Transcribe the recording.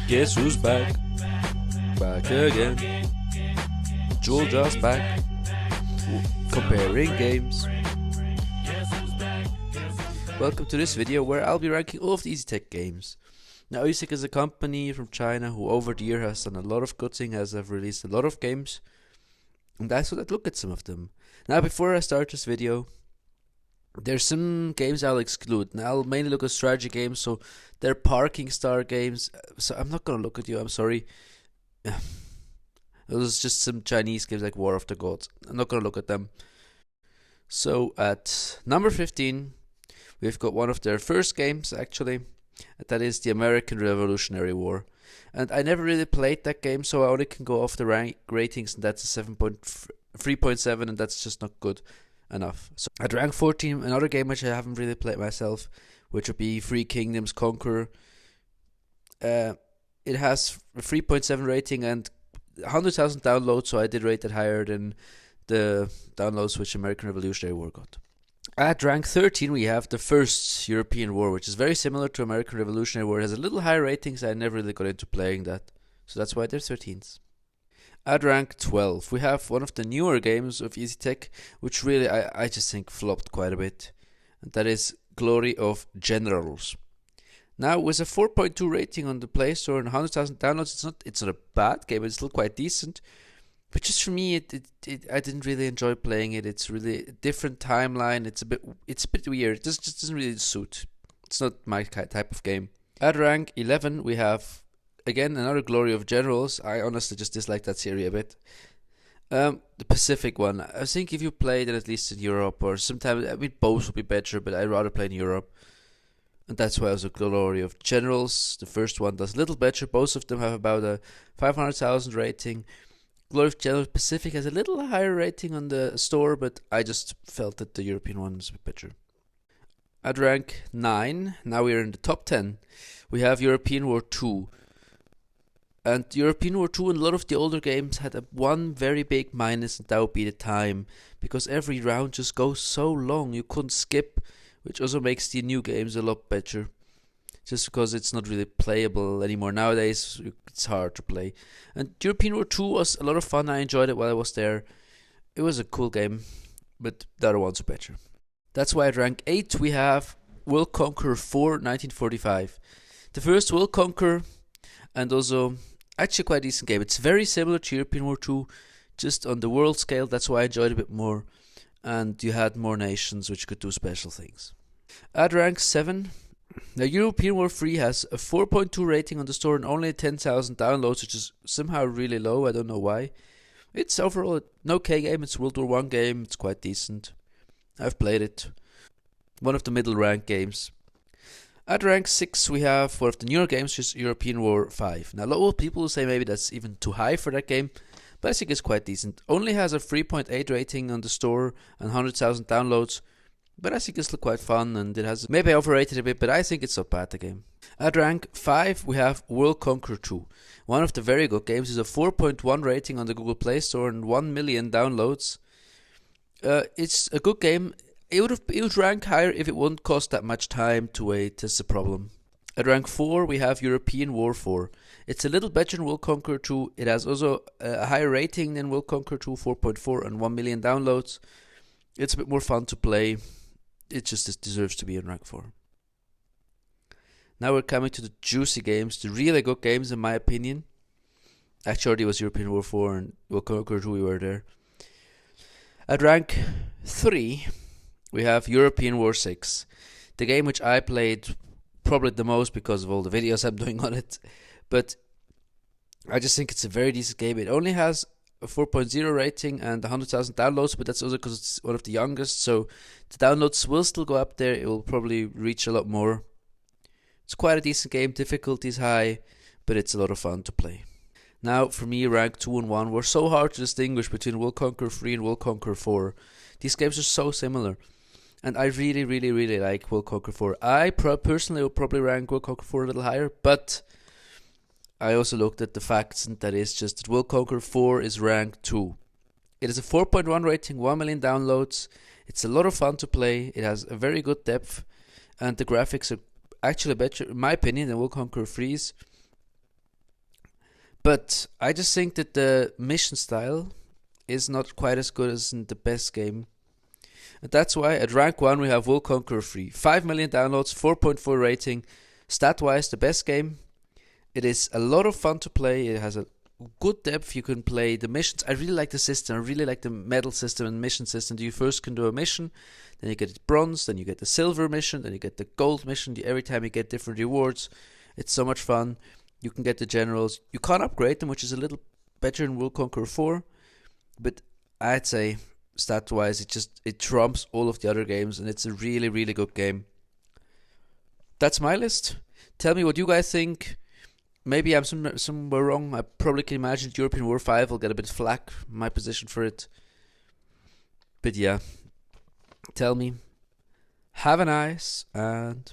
Guess who's back? Back again. Juljas back. Comparing games. Welcome to this video where I'll be ranking all of the Easytech games. Now, Easytech is a company from China who over the year has done a lot of good things, has released a lot of games, and I thought I'd look at some of them. Now, before I start this video, there's some games I'll exclude, and I'll mainly look at strategy games, so they're parking star games, so I'm not gonna look at you, I'm sorry. Those are just some Chinese games like War of the Gods. I'm not gonna look at them. So at number 15, we've got one of their first games actually, and that is the American Revolutionary War. And I never really played that game, so I only can go off the rank ratings, and that's a 3.7, and that's just not good enough. So at rank 14, another game which I haven't really played myself, which would be Three Kingdoms Conquer. It has a 3.7 rating and 100,000 downloads, so I did rate it higher than the downloads which American Revolutionary War got. At rank 13, we have the First European War, which is very similar to American Revolutionary War. It has a little higher ratings. I never really got into playing that, so that's why they're 13th. At rank 12, we have one of the newer games of Easytech, which really I just think flopped quite a bit, and that is Glory of Generals. Now, with a 4.2 rating on the Play Store and 100,000 downloads, it's not a bad game. It's still quite decent, but just for me, I didn't really enjoy playing it. It's really a different timeline. It's a bit weird. It just doesn't really suit. It's not my type of game. At rank 11, we have again another Glory of Generals. I honestly just dislike that series a bit. The Pacific one. I think if you played it at least in Europe, or sometimes, I mean, both would be better, but I'd rather play in Europe. And that's why I was a Glory of Generals. The first one does a little better. Both of them have about a 500,000 rating. Glory of Generals Pacific has a little higher rating on the store, but I just felt that the European one was a bit better. At rank 9, now we're in the top 10, we have European War II. And European War II and a lot of the older games had one very big minus, and that would be the time. Because every round just goes so long, you couldn't skip, which also makes the new games a lot better. Just because it's not really playable anymore. Nowadays, it's hard to play. And European War II was a lot of fun. I enjoyed it while I was there. It was a cool game, but the other ones are better. That's why at rank 8 we have World Conqueror 4 1945. The first World Conqueror, and also actually quite a decent game. It's very similar to European War II, just on the world scale. That's why I enjoyed it a bit more. And you had more nations which could do special things. At rank 7, now European War 3 has a 4.2 rating on the store and only 10,000 downloads, which is somehow really low. I don't know why. It's overall an okay game. It's a World War 1 game. It's quite decent. I've played it. One of the middle rank games. At rank 6 we have one of the newer games, which is European War 5. Now a lot of people will say maybe that's even too high for that game, but I think it's quite decent. Only has a 3.8 rating on the store and 100,000 downloads, but I think it's still quite fun, and it has, maybe I overrated a bit, but I think it's not bad, the game. At rank 5 we have World Conqueror 2. One of the very good games. Is a 4.1 rating on the Google Play Store and 1 million downloads. It's a good game. It would rank higher if it wouldn't cost that much time to wait. That's the problem. At rank 4 we have European War 4. It's a little better than World Conqueror 2. It has also a higher rating than World Conqueror 2, 4.4 and 1 million downloads. It's a bit more fun to play. It just deserves to be in rank 4. Now we're coming to the juicy games, the really good games in my opinion. Actually already was European War 4 and World Conqueror 2, we were there. At rank 3 we have European War 6. The game which I played probably the most because of all the videos I'm doing on it. But I just think it's a very decent game. It only has a 4.0 rating and 100,000 downloads, but that's also because it's one of the youngest, so the downloads will still go up there. It will probably reach a lot more. It's quite a decent game. Difficulty is high, but it's a lot of fun to play. Now for me, rank 2 and 1 were so hard to distinguish between World Conqueror 3 and World Conqueror 4. These games are so similar. And I really like World Conqueror 4. I personally would probably rank World Conqueror 4 a little higher, but I also looked at the facts, and that is just that World Conqueror 4 is rank 2. It is a 4.1 rating, 1 million downloads. It's a lot of fun to play. It has a very good depth, and the graphics are actually better, in my opinion, than World Conqueror 3's. But I just think that the mission style is not quite as good as in the best game. And that's why at rank 1 we have World Conqueror 3. 5 million downloads, 4.4 rating. Stat-wise, the best game. It is a lot of fun to play. It has a good depth. You can play the missions. I really like the system. I really like the medal system and mission system. You first can do a mission, then you get bronze, then you get the silver mission, then you get the gold mission. Every time you get different rewards. It's so much fun. You can get the generals. You can't upgrade them, which is a little better in World Conqueror 4. But I'd say stat-wise, it trumps all of the other games, and it's a really, really good game. That's my list. Tell me what you guys think. Maybe I'm somewhere wrong. I probably can imagine European War 5 will get a bit of flack, my position for it. But yeah, tell me. Have a nice and